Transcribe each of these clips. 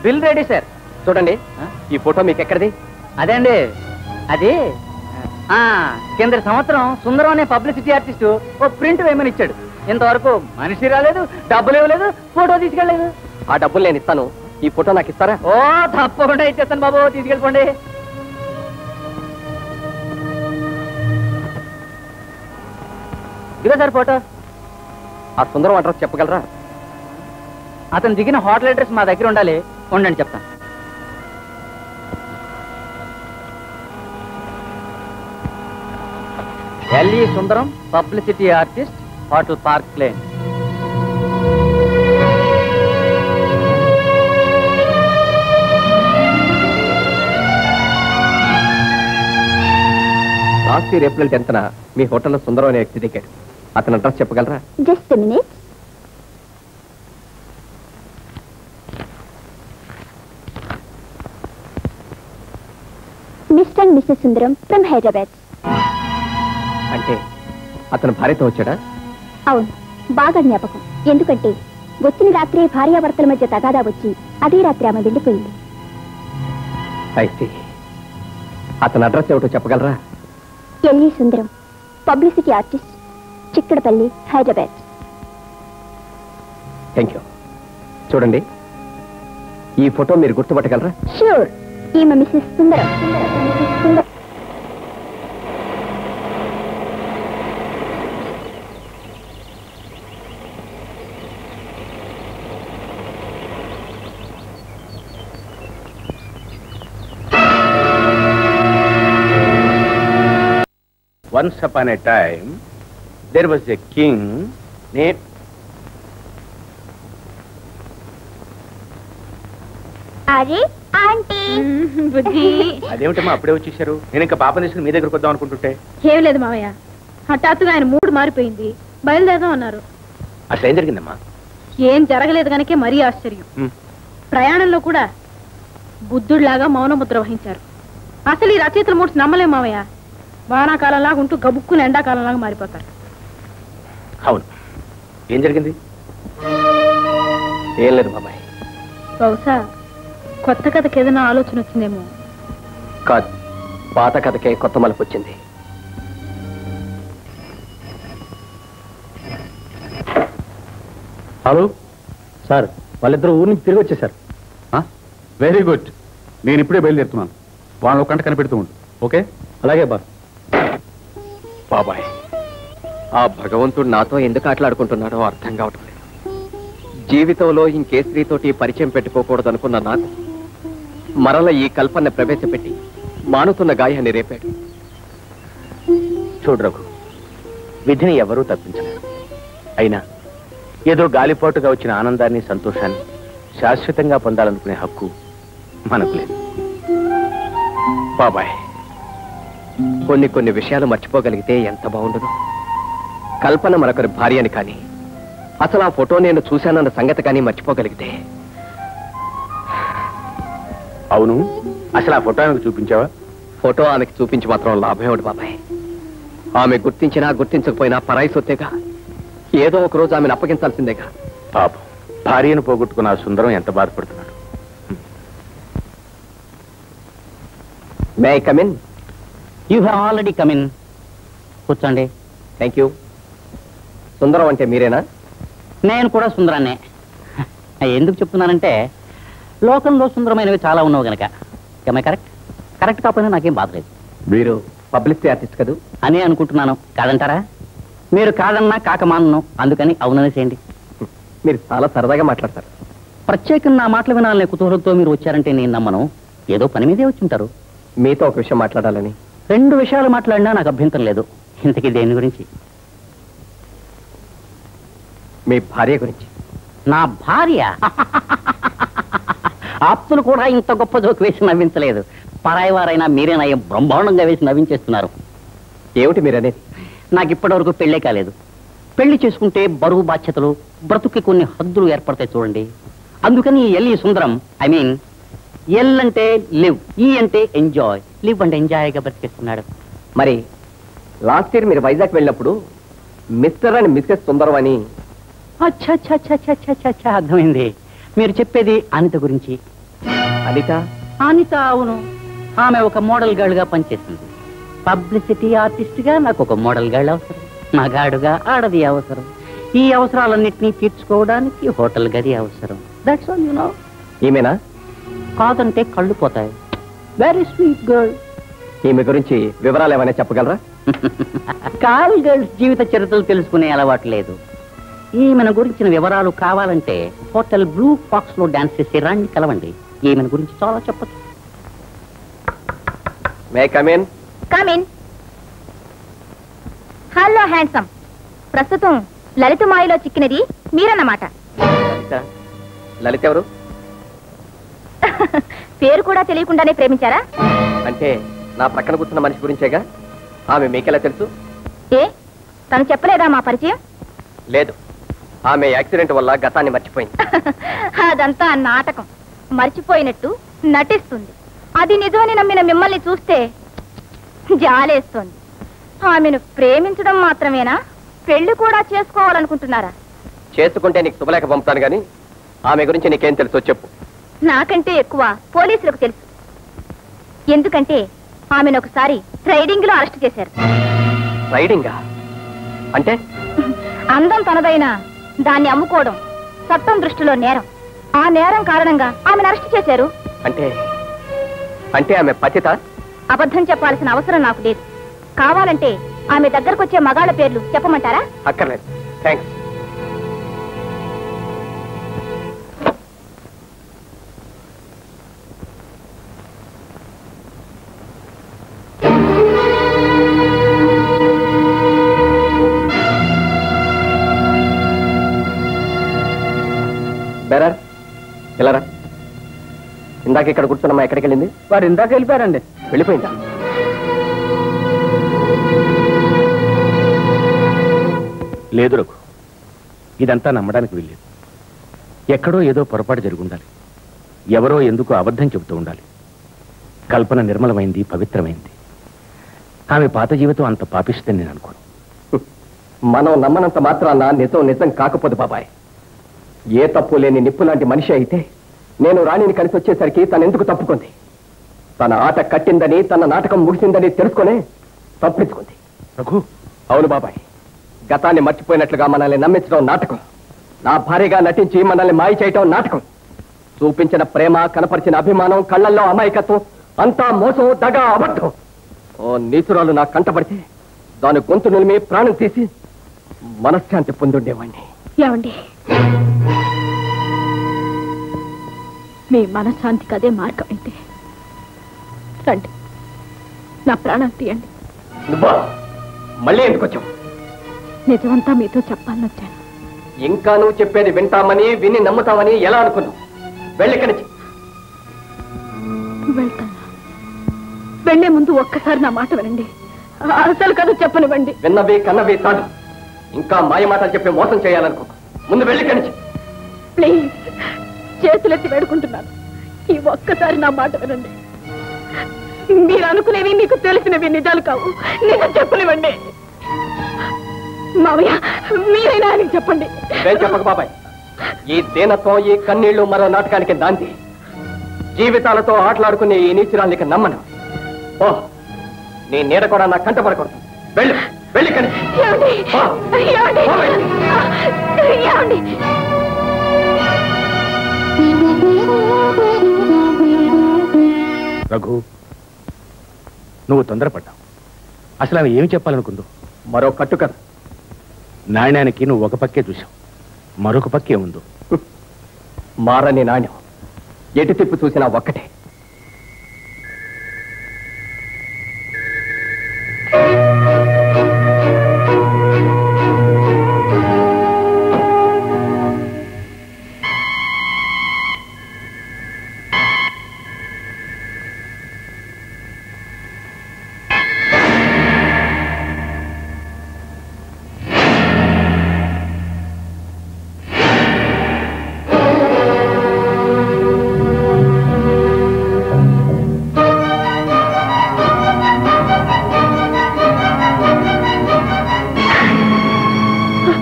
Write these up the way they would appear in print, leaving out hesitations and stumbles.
Bill ready sir. చూడండి, ఈ photo మీకు ఎక్కడిది? అదే అండి, అది కింద సంవత్సరం సుందరం అనే పబ్లిసిటీ ఆర్టిస్టు ఓ ప్రింట్ వేయమని ఇచ్చాడు. ఇంతవరకు మనిషి రాలేదు, డబ్బులు ఇవ్వలేదు, ఫోటో తీసుకెళ్ళలేదు. ఆ డబ్బులు నేను ఇస్తాను, ఈ ఫోటో నాకు ఇస్తారా? ఓ తప్పకుండా ఇచ్చేస్తాను బాబు, తీసుకెళ్ళిపోండి. ఇదే సార్ ఫోటో. ఆ సుందరం అడ్రస్ చెప్పగలరా? అతను దిగిన హోటల్ అడ్రస్ మా దగ్గర ఉండాలి. ఉండండి చెప్తాను. LE Sundaram, publicity artist, hotel park lane. Last year April 10న మీ హోటల్లో సుందరం అనే వ్యక్తి దిగాడు. అతని అడ్రస్ చెప్పగలరా? Just a minute. Mister and missus Sundaram from Hyderabad. అంటే అతను భార్యతో వచ్చాడా? అవును, బాగా జ్ఞాపకం. ఎందుకంటే వచ్చిన రాత్రి భార్యాభర్తల మధ్య తగాదా వచ్చి అదే రాత్రి ఆమె వెళ్ళిపోయింది. అయితే అతని అడ్రస్ ఏమిటో చెప్పగలరా? LE Sundaram, publicity artist, Chikkadpally, Hyderabad. Thank you. చూడండి, ఈ ఫోటో మీరు గుర్తుపట్టగలరా? ష్యూర్, ఈమె missus Sundaram. Once upon a time, there was a king named... అరే ఆంటీ, బుజ్జి. అదేమిటమ్మా అప్పుడే వచ్చేసారు? నేను ఇంకా పాప తీసుకుని మీ దగ్గరకు వద్దాం అనుకుంటుంటే. ఏం లేదు మావయ్య, హఠాత్తుగా ఆయన మూడు మారిపోయింది, బయలుదేరదాం అన్నారు. అట్లా ఏం జరిగిందమ్మా? ఏం జరగలేదు కనుకే మరీ ఆశ్చర్యం. ప్రయాణంలో కూడా బుద్ధుడిలాగా మౌన ముద్ర వహించారు. అసలు ఈ రచయితల మూడ్స్ నమ్మలేం మావయ్య. వానాకాలంలాగా ఉంటూ గబుక్కుని ఎండాకాలంలాగా మారిపోతారు. అవును, ఏం జరిగింది? ఏం లేదు బాబాయ్. బహుశా కొత్త కథకి ఏదైనా ఆలోచన వచ్చిందేమో. కాదు, పాత కథకే కొత్త మలుపు వచ్చింది. హలో సార్, వాళ్ళిద్దరు ఊరి నుంచి తిరిగి వచ్చేసారు. వెరీ గుడ్, నేను ఇప్పుడే బయలుదేరుతున్నాను. వాళ్ళని ఒక గంట కనిపెడుతూ ఉండు. ఓకే? అలాగే బాస్. బాబాయ్, ఆ భగవంతుడు నాతో ఎందుకు ఆటలాడుకుంటున్నాడో అర్థం కావటం లేదు. జీవితంలో ఇంకే స్త్రీతోటి పరిచయం పెట్టుకోకూడదు అనుకున్న నాకు మరల ఈ కల్పన ప్రవేశపెట్టి మానుతున్న గాయాన్ని రేపాడు. చూడు రఘు, విధిని ఎవరూ తప్పించలేరు. అయినా ఏదో గాలిపోటుగా వచ్చిన ఆనందాన్ని, సంతోషాన్ని శాశ్వతంగా పొందాలనుకునే హక్కు మనకు లేదు. బాబాయ్, కొన్ని విషయాలు మర్చిపోగలిగితే ఎంత బాగుండదు. కల్పన మరొకరి భార్యని కానీ, అసలు ఆ ఫోటో నేను చూశానన్న సంగతి కానీ మర్చిపోగలిగితే. అవును, అసలు ఆ ఫోటో ఆమెకు చూపించావా? ఫోటో ఆమెకి చూపించి మాత్రం లాభం ఏమిటి బాబాయ్? ఆమె గుర్తించినా గుర్తించకపోయినా పరాయి సొత్తేగా. ఏదో ఒక రోజు ఆమెను అప్పగించాల్సిందేగా. పాపం, భార్యను పోగొట్టుకున్న ఆ సుందరం ఎంత బాధపడుతున్నాడు. May I come in? You have already come in. కూర్చోండి. Thank you. సుందరం అంటే మీరేనా? నేను కూడా సుందరాన్నే. ఎందుకు చెప్తున్నానంటే లోకంలో సుందరమైనవి చాలా ఉన్నావు గనక. కరెక్ట్? కరెక్ట్ కాకపోయినా నాకేం బాధలేదు. మీరు పబ్లిసిటీ ఆర్టిస్ట్ కదా అని అనుకుంటున్నాను. కాదంటారా? మీరు కాదన్నా కాకమానను, అందుకని అవుననేసేయండి. మీరు చాలా సరదాగా మాట్లాడతారు. ప్రత్యేకంగా నా మాటలు వినాలనే కుతూహలంతో మీరు వచ్చారంటే నేను నమ్మను. ఏదో పని మీదే వచ్చి ఉంటారు. మీతో ఒక విషయం మాట్లాడాలని. 2 విషయాలు మాట్లాడినా నాకు అభ్యంతరం లేదు. ఇంతకీ దేని గురించి? మీ భార్య గురించి. నా భార్య? ఆప్తులు కూడా ఇంత గొప్ప జోకు వేసి నవ్వించలేదు. పరాయి వారైనా మీరేనా బ్రహ్మాండంగా వేసి నవ్వించేస్తున్నారు. ఏమిటి మీరనేది? నాకు ఇప్పటి వరకు పెళ్ళే కాలేదు. పెళ్లి చేసుకుంటే బరువు బాధ్యతలు, బ్రతుక్కి కొన్ని హద్దులు ఏర్పడతాయి చూడండి. అందుకని ఎల్ఈ సుందరం, ఐ మీన్ ఎల్ అంటే లివ్, ఈ అంటే ఎంజాయ్, లివ్ అంటే ఎంజాయ్గా బ్రతికేస్తున్నాడు. మరి లాస్ట్ ఇయర్ మీరు వైజాగ్ వెళ్ళినప్పుడు మిస్టర్ అండ్ మిస్సెస్ సుందరం అని. అచ్చా అర్థమైంది. మీరు చెప్పేది అనిత గురించి. అనిత? అనిత, అవును. ఆమె ఒక మోడల్ గర్ల్ గా పనిచేస్తుంది. పబ్లిసిటీ ఆర్టిస్ట్ గా నాకు ఒక మోడల్ గర్ల్ అవసరం, మగాడుగా ఆడది అవసరం. ఈ అవసరాలన్నింటినీ తీర్చుకోవడానికి హోటల్ గది అవసరం. That's all you know. ఈమెనా? కాదంటే కళ్ళు పోతాయి. Very sweet girl. ఈమె గురించి వివరాలు ఏమైనా చెప్పగలరా? కాల్ గర్ల్స్ జీవిత చరిత్రలు తెలుసుకునే అలవాటు లేదు. ఈమెను గురించిన వివరాలు కావాలంటే హోటల్ బ్లూ ఫాక్స్ లో డాన్స్ చేసి రండి, కలవండి. ఈమెను గురించి చాలా చెప్పచ్చు. May come in? Come in. Hello handsome. ప్రస్తుతం లలిత మాయలో చిక్కినది మీరన్నమాట. లలిత ఎవరు? పేరు కూడా తెలియకుండానే ప్రేమించారా? అంటే నా ప్రక్కన కూర్చున్న మనిషి గురించేగా. ఆమె మీకెలా తెలుసు? ఏ, తను చెప్పలేదా మా పరిచయం? లేదు, ఆమె యాక్సిడెంట్ వల్ల గతాన్ని మర్చిపోయింది. అదంతా నాటకం. మర్చిపోయినట్టు నటిస్తుంది. అది నిజమని నమ్మిన మిమ్మల్ని చూస్తే జాలేస్తోంది. ఆమెను ప్రేమించడం మాత్రమేనా, పెళ్లి కూడా చేసుకోవాలనుకుంటున్నారా? చేసుకుంటే నీకు శుభలేఖ పంపుతాను గాని ఆమె గురించి నీకేం తెలుసో చెప్పు. నాకంటే ఎక్కువ పోలీసులకు తెలుసు. ఎందుకంటే ఆమెను ఒకసారి రైడింగ్ లో అరెస్ట్ చేశారు. రైడింగా? అంటే? అందం తనదైనా దాన్ని అమ్ముకోవడం చట్టం దృష్టిలో నేరం. ఆ నేరం కారణంగా ఆమెను అరెస్ట్ చేశారు. అంటే అంటే ఆమె పతిత? అబద్ధం చెప్పాల్సిన అవసరం నాకు లేదు. కావాలంటే ఆమె దగ్గరకొచ్చే మగాళ్ళ పేర్లు చెప్పమంటారా? అక్కర్లేదు, థ్యాంక్స్. బెరర్, వెళ్ళరా. ఇందాక ఇక్కడ కూర్చున్నమ్మా ఎక్కడికి వెళ్ళింది? వారు ఇందాక వెళ్ళిపోయారండి. వెళ్ళిపోయిందా? లేదు రఘు, ఇదంతా నమ్మడానికి వీల్లేదు. ఎక్కడో ఏదో పొరపాటు జరిగి ఉండాలి. ఎవరో ఎందుకు అబద్ధం చెబుతూ ఉండాలి. కల్పన నిర్మలమైంది, పవిత్రమైంది. ఆమె పాత జీవితం అంత పాపిస్తుందని నేను అనుకోను. మనం నమ్మనంత మాత్రాన నిజం నిజం కాకపోదు బాబాయ్. ఏ తప్పు లేని నిప్పు లాంటి మనిషి అయితే నేను రాణిని కలిసి వచ్చేసరికి తను ఎందుకు తప్పుకుంది? తన ఆట కట్టిందని, తన నాటకం ముగిసిందని తెలుసుకునే తప్పించుకుంది. రఘు, అవును బాబాయ్, గతాన్ని మర్చిపోయినట్లుగా మనల్ని నమ్మించడం నాటకం. నా భార్యగా నటించి మనల్ని మాయ చేయటం నాటకం. చూపించిన ప్రేమ, కనపరిచిన అభిమానం, కళ్ళల్లో అమాయకత్వం అంతా మోసం, దగ, అబద్ధం. ఓ నీచురాలు నా కంటపడితే దాని గొంతు నిలిమి ప్రాణం తీసి మనశ్శాంతి పొందుండేవాణ్ణి. ఏమండి, మీ మనశ్శాంతికి అదే మార్గం అయితే రండి, నా ప్రాణాలు తీయండి. నువ్వా? మళ్ళీ ఎందుకు వచ్చావు? నిజమంతా మీతో చెప్పాలని వచ్చాను. ఇంకా నువ్వు చెప్పేది వింటామని, విని నమ్ముతామని ఎలా అనుకున్నావు? వెళ్ళిక్కడి నుంచి. వెళ్తాను. వెళ్లే ముందు ఒక్కసారి నా మాట వినండి. అసలు కదా చెప్పనివ్వండి. విన్నవి కన్నవి తాడు. ఇంకా మాయ మాటలు చెప్పి మోసం చేయాలనుకో. ముందు వెళ్ళిక్కడి నుంచి. ప్లీజ్, చేతులెత్తి వేడుకుంటున్నాను. ఈ ఒక్కసారి నా మాట వినండి. మీరు అనుకునేవి, మీకు తెలిసినవి నిజాలు కావు. నిజం చెప్పనివ్వండి. మావయ్య, మీరైనా ఆయనకి చెప్పండి. ఏం చెప్పక బాబాయ్, ఈ దీనత్వం, ఈ కన్నీళ్లు మరో నాటకానికి దాంతి. జీవితాలతో ఆటలాడుకునే ఈ నీచురాలికి నమ్మను. ఓ, నీ నీడ కూడా నా కంట పడకూడదు. వెళ్ళు, వెళ్ళి రఘు, నువ్వు తొందరపడ్డావు. అసలు ఆమె ఏమి చెప్పాలనుకుందో? మరో కట్టు కదా. నాణ్యానికి నువ్వు ఒక పక్కే చూశావు, మరొక పక్కే ఉందో. మారని నాణ్యం ఎటు తిప్పి చూసినా ఒక్కటే.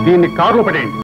దీన్ని కారులో పడేయండి.